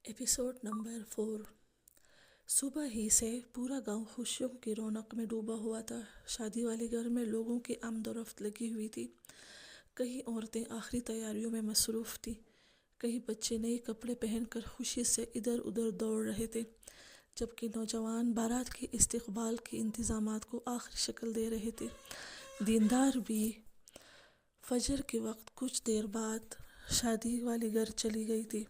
Episode number 4۔ صبح ہی سے پورا گاؤں خوشیوں کی رونق میں ڈوبا ہوا تھا۔ شادی والے گھر میں لوگوں کی آمد و رفت لگی ہوئی تھی۔ کئی عورتیں آخری تیاریوں میں مصروف تھیں، کئی بچے نئے کپڑے پہن کر خوشی سے ادھر ادھر دوڑ رہے تھے، جبکہ نوجوان بارات کے استقبال کے انتظامات کو آخری شکل دے رہے تھے۔ دیندار بھی فجر کے وقت کچھ دیر بعد شادی والے گھر چلی گئی تھی۔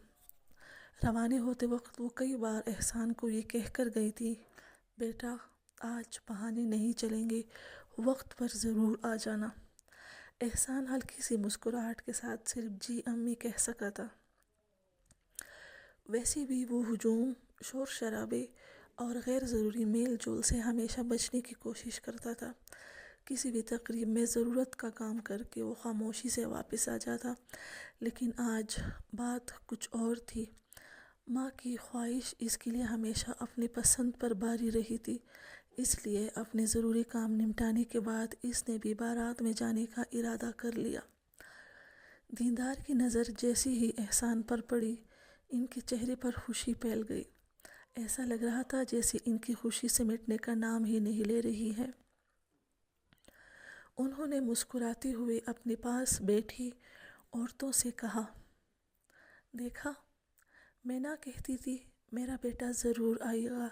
روانہ ہوتے وقت وہ کئی بار احسان کو یہ کہہ کر گئی تھی، بیٹا آج بہانے نہیں چلیں گے، وقت پر ضرور آ جانا۔ احسان ہلکی سی مسکراہٹ کے ساتھ صرف جی امی کہہ سکا تھا۔ ویسے بھی وہ ہجوم، شور شرابے اور غیر ضروری میل جول سے ہمیشہ بچنے کی کوشش کرتا تھا۔ کسی بھی تقریب میں ضرورت کا کام کر کے وہ خاموشی سے واپس آ جاتا، لیکن آج بات کچھ اور تھی۔ ماں کی خواہش اس کے لیے ہمیشہ اپنی پسند پر باری رہی تھی، اس لیے اپنے ضروری کام نمٹانے کے بعد اس نے بھی بارات میں جانے کا ارادہ کر لیا۔ دیندار کی نظر جیسے ہی احسان پر پڑی، ان کے چہرے پر خوشی پھیل گئی۔ ایسا لگ رہا تھا جیسے ان کی خوشی سمٹنے کا نام ہی نہیں لے رہی ہے۔ انہوں نے مسکراتے ہوئے اپنے پاس بیٹھی عورتوں سے کہا، دیکھا، میں نہ کہتی تھی میرا بیٹا ضرور آئے گا۔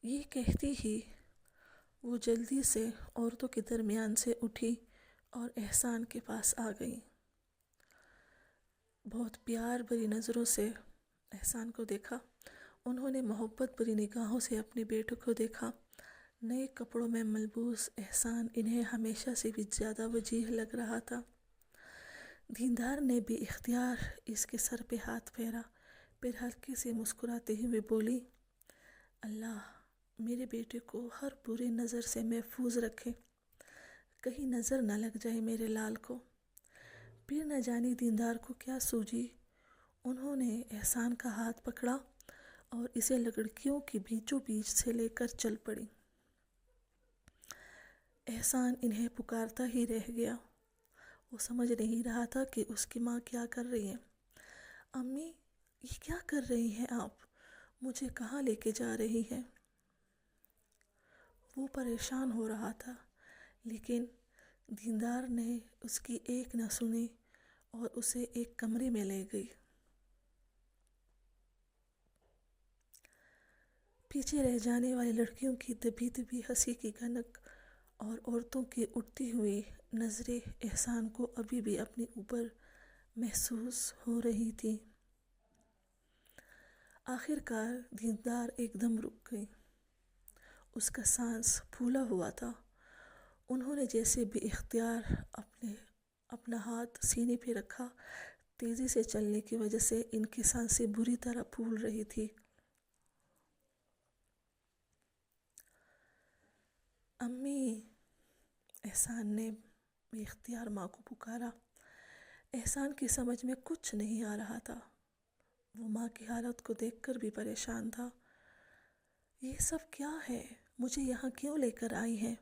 یہ کہتی ہی وہ جلدی سے عورتوں کے درمیان سے اٹھی اور احسان کے پاس آ گئی۔ بہت پیار بھری نظروں سے احسان کو دیکھا۔ انہوں نے محبت بھری نگاہوں سے اپنے بیٹے کو دیکھا۔ نئے کپڑوں میں ملبوس احسان انہیں ہمیشہ سے بھی زیادہ وجیح لگ رہا تھا۔ دیندار نے بے اختیار اس کے سر پہ ہاتھ پھیرا، پھر ہلکے سے مسکراتے ہوئے بولی، اللہ میرے بیٹے کو ہر برے نظر سے محفوظ رکھے، کہیں نظر نہ لگ جائے میرے لال کو۔ پھر نہ جانے دیندار کو کیا سوجی، انہوں نے احسان کا ہاتھ پکڑا اور اسے لڑکیوں کی بیچوں بیچ سے لے کر چل پڑی۔ احسان انہیں پکارتا ہی رہ گیا۔ وہ سمجھ نہیں رہا تھا کہ اس کی ماں کیا کر رہی ہے۔ امی، یہ کیا کر رہی ہیں آپ؟ مجھے کہاں لے کے جا رہی ہیں؟ وہ پریشان ہو رہا تھا، لیکن دیندار نے اس کی ایک نہ سنی اور اسے ایک کمرے میں لے گئی۔ پیچھے رہ جانے والی لڑکیوں کی دبی دبی ہنسی کی گھنک اور عورتوں کی اٹھتی ہوئی نظریں احسان کو ابھی بھی اپنے اوپر محسوس ہو رہی تھی۔ آخر کار دیندار ایک دم رک گئی۔ اس کا سانس پھولا ہوا تھا۔ انہوں نے جیسے بے اختیار اپنا ہاتھ سینے پہ رکھا۔ تیزی سے چلنے کی وجہ سے ان کی سانسیں بری طرح پھول رہی تھی۔ امی، احسان نے بے اختیار ماں کو پکارا۔ احسان کی سمجھ میں کچھ نہیں آ رہا تھا۔ وہ ماں کی حالت کو دیکھ کر بھی پریشان تھا۔ یہ سب کیا ہے؟ مجھے یہاں کیوں لے کر آئی ہیں؟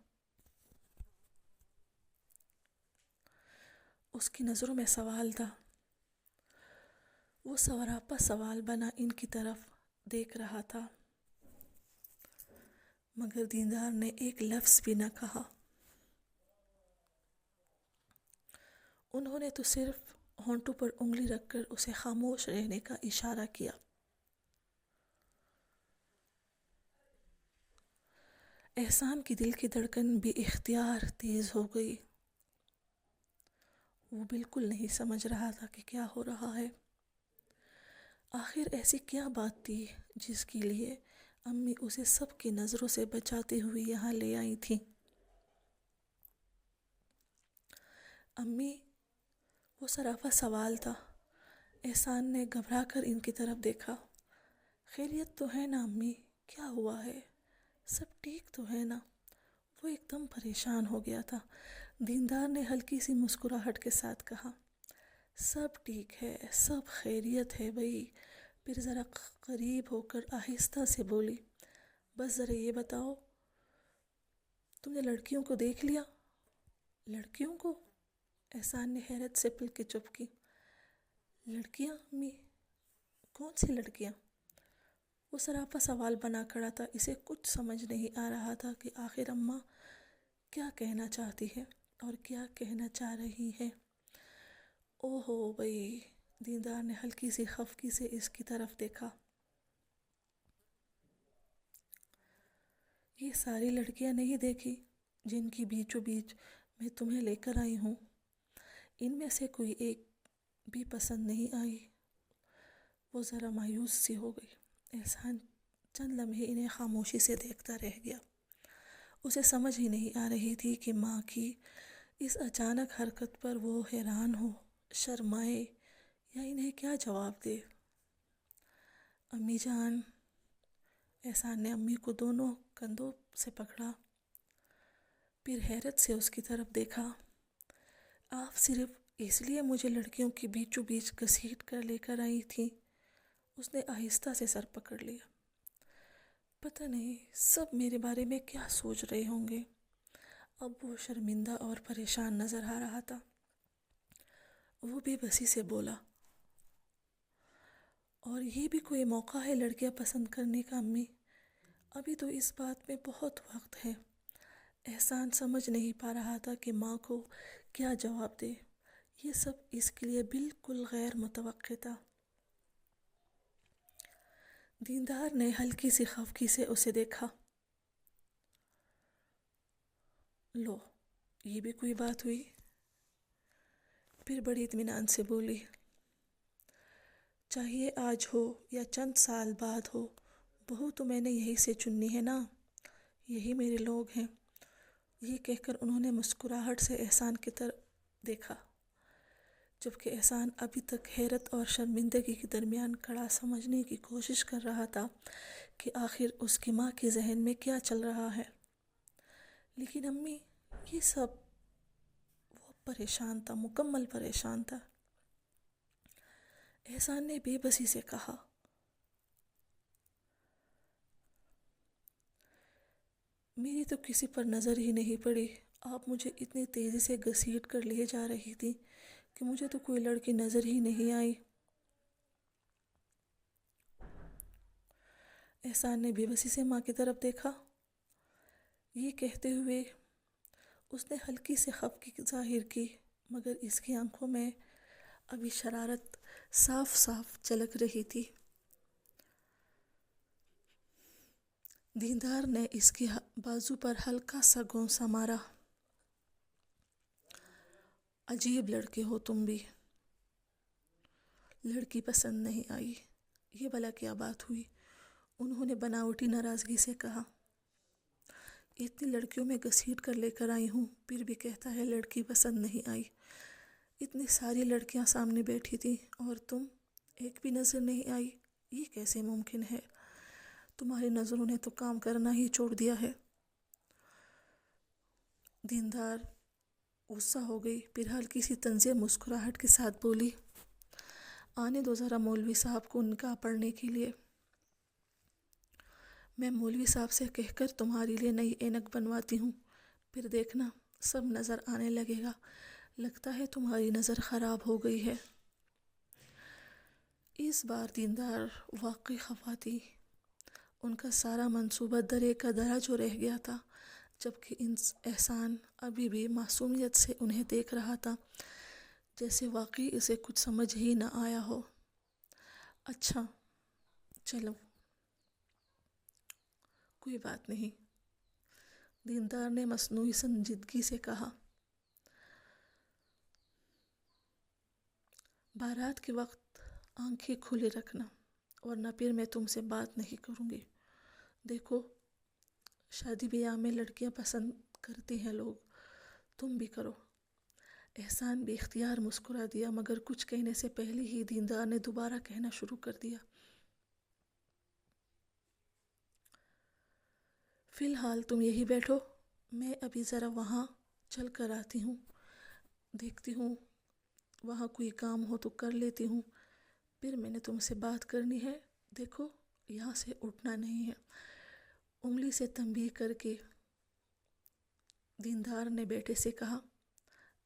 اس کی نظروں میں سوال تھا۔ وہ سوراپا سوال بنا ان کی طرف دیکھ رہا تھا، مگر دیندار نے ایک لفظ بھی نہ کہا۔ انہوں نے تو صرف ہونٹوں پر انگلی رکھ کر اسے خاموش رہنے کا اشارہ کیا۔ احسان کی دل کی دھڑکن بے اختیار تیز ہو گئی۔ وہ بالکل نہیں سمجھ رہا تھا کہ کیا ہو رہا ہے۔ آخر ایسی کیا بات تھی جس کے لیے امی اسے سب کی نظروں سے بچاتے ہوئے یہاں لے آئی تھیں؟ امی، وہ سراپا سوال تھا۔ احسان نے گھبرا کر ان کی طرف دیکھا۔ خیریت تو ہے نا امی؟ کیا ہوا ہے؟ سب ٹھیک تو ہے نا؟ وہ ایک دم پریشان ہو گیا تھا۔ دیندار نے ہلکی سی مسکراہٹ کے ساتھ کہا، سب ٹھیک ہے، سب خیریت ہے بھائی۔ پھر ذرا قریب ہو کر آہستہ سے بولی، بس ذرا یہ بتاؤ، تم نے لڑکیوں کو دیکھ لیا؟ لڑکیوں کو؟ احسان نے حیرت سے پلکیں چپ کی۔ لڑکیاں امی؟ کون سی لڑکیاں؟ وہ سراپا سوال بنا کھڑا تھا۔ اسے کچھ سمجھ نہیں آ رہا تھا کہ آخر اماں کیا کہنا چاہتی ہے اور کیا کہنا چاہ رہی ہے۔ او ہو بھئی! دیندار نے ہلکی سی خفگی سے اس کی طرف دیکھا۔ یہ ساری لڑکیاں نہیں دیکھی جن کی بیچوں بیچ میں تمہیں لے کر آئی ہوں؟ ان میں سے کوئی ایک بھی پسند نہیں آئی؟ وہ ذرا مایوس سی ہو گئی۔ احسان چند لمحے انہیں خاموشی سے دیکھتا رہ گیا۔ اسے سمجھ ہی نہیں آ رہی تھی کہ ماں کی اس اچانک حرکت پر وہ حیران ہو، شرمائے یا انہیں کیا جواب دے۔ امی جان! احسان نے امی کو دونوں کندھوں سے پکڑا، پھر حیرت سے اس کی طرف دیکھا۔ آپ صرف اس لیے مجھے لڑکیوں کی بیچوں بیچ گھسیٹ کر لے کر آئی تھیں؟ اس نے آہستہ سے سر پکڑ لیا۔ پتہ نہیں سب میرے بارے میں کیا سوچ رہے ہوں گے۔ اب وہ شرمندہ اور پریشان نظر آ رہا تھا۔ وہ بے بسی سے بولا، اور یہ بھی کوئی موقع ہے لڑکیاں پسند کرنے کا امی؟ ابھی تو اس بات میں بہت وقت ہے۔ احسان سمجھ نہیں پا رہا تھا کہ ماں کو کیا جواب دے۔ یہ سب اس کے لیے بالکل غیر متوقع تھا۔ دیندار نے ہلکی سی خفگی سے اسے دیکھا۔ لو، یہ بھی کوئی بات ہوئی؟ پھر بڑی اطمینان سے بولی، چاہیے آج ہو یا چند سال بعد ہو، بہو تو میں نے یہی سے چننی ہے نا، یہی میرے لوگ ہیں۔ یہ کہہ کر انہوں نے مسکراہٹ سے احسان کی طرف دیکھا، جبکہ احسان ابھی تک حیرت اور شرمندگی کے درمیان کھڑا سمجھنے کی کوشش کر رہا تھا کہ آخر اس کی ماں کے ذہن میں کیا چل رہا ہے۔ لیکن امی یہ سب… وہ پریشان تھا، مکمل پریشان تھا۔ احسان نے بے بسی سے کہا، میری تو کسی پر نظر ہی نہیں پڑی۔ آپ مجھے اتنی تیزی سے گھسیٹ کر لے جا رہی تھی کہ مجھے تو کوئی لڑکی نظر ہی نہیں آئی۔ احسان نے بے بسی سے ماں کی طرف دیکھا۔ یہ کہتے ہوئے اس نے ہلکی سی خفگی ظاہر کی، مگر اس کی آنکھوں میں ابھی شرارت صاف صاف جھلک رہی تھی۔ دیندار نے اس کی بازو پر ہلکا سا گونسا مارا۔ عجیب لڑکے ہو تم بھی، لڑکی پسند نہیں آئی، یہ بھلا کیا بات ہوئی؟ انہوں نے بناوٹی ناراضگی سے کہا۔ اتنی لڑکیوں میں گھسیٹ کر لے کر آئی ہوں، پھر بھی کہتا ہے لڑکی پسند نہیں آئی۔ اتنی ساری لڑکیاں سامنے بیٹھی تھیں اور تم ایک بھی نظر نہیں آئی، یہ کیسے ممکن ہے؟ تمہاری نظروں نے تو کام کرنا ہی چھوڑ دیا ہے۔ دیندار غصہ ہو گئی، پھر ہلکی سی طنزیہ مسکراہٹ کے ساتھ بولی، آنے دو ذرا مولوی صاحب کو نکاح پڑھنے کے لیے۔ میں مولوی صاحب سے کہہ کر تمہارے لیے نئی اینک بنواتی ہوں، پھر دیکھنا سب نظر آنے لگے گا۔ لگتا ہے تمہاری نظر خراب ہو گئی ہے۔ اس بار دیندار واقعی خفا تھی۔ ان کا سارا منصوبہ درے کا درا جو رہ گیا تھا، جبکہ احسان ابھی بھی معصومیت سے انہیں دیکھ رہا تھا، جیسے واقعی اسے کچھ سمجھ ہی نہ آیا ہو۔ اچھا چلو، کوئی بات نہیں، دیندار نے مصنوعی سنجیدگی سے کہا۔ بارات کے وقت آنکھیں کھلے رکھنا، ورنہ پھر میں تم سے بات نہیں کروں گی۔ دیکھو، شادی بیاہ میں لڑکیاں پسند کرتے ہیں لوگ، تم بھی کرو۔ احسان بے اختیار مسکرا دیا، مگر کچھ کہنے سے پہلے ہی دیندار نے دوبارہ کہنا شروع کر دیا۔ فی الحال تم یہی بیٹھو، میں ابھی ذرا وہاں چل کر آتی ہوں، دیکھتی ہوں وہاں کوئی کام ہو تو کر لیتی ہوں، پھر میں نے تم سے بات کرنی ہے۔ دیکھو، یہاں سے اٹھنا نہیں ہے۔ انگلی سے تنبیہ کر کے دیندار نے بیٹے سے کہا۔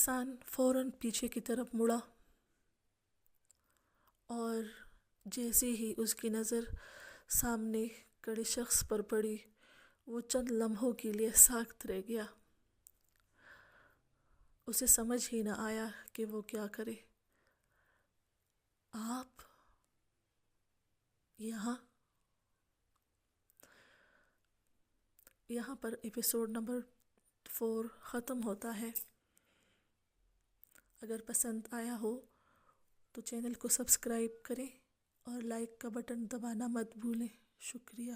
احسان فوراً پیچھے کی طرف مڑا اور جیسے ہی اس کی نظر سامنے کھڑے شخص پر پڑی وہ چند لمحوں کے لیے ساکت رہ گیا۔ اسے سمجھ ہی نہ آیا کہ وہ کیا کرے۔ آپ یہاں پر ایپیسوڈ نمبر 4 ختم ہوتا ہے۔ اگر پسند آیا ہو تو چینل کو سبسکرائب کریں اور لائک کا بٹن دبانا مت بھولیں۔ شکریہ۔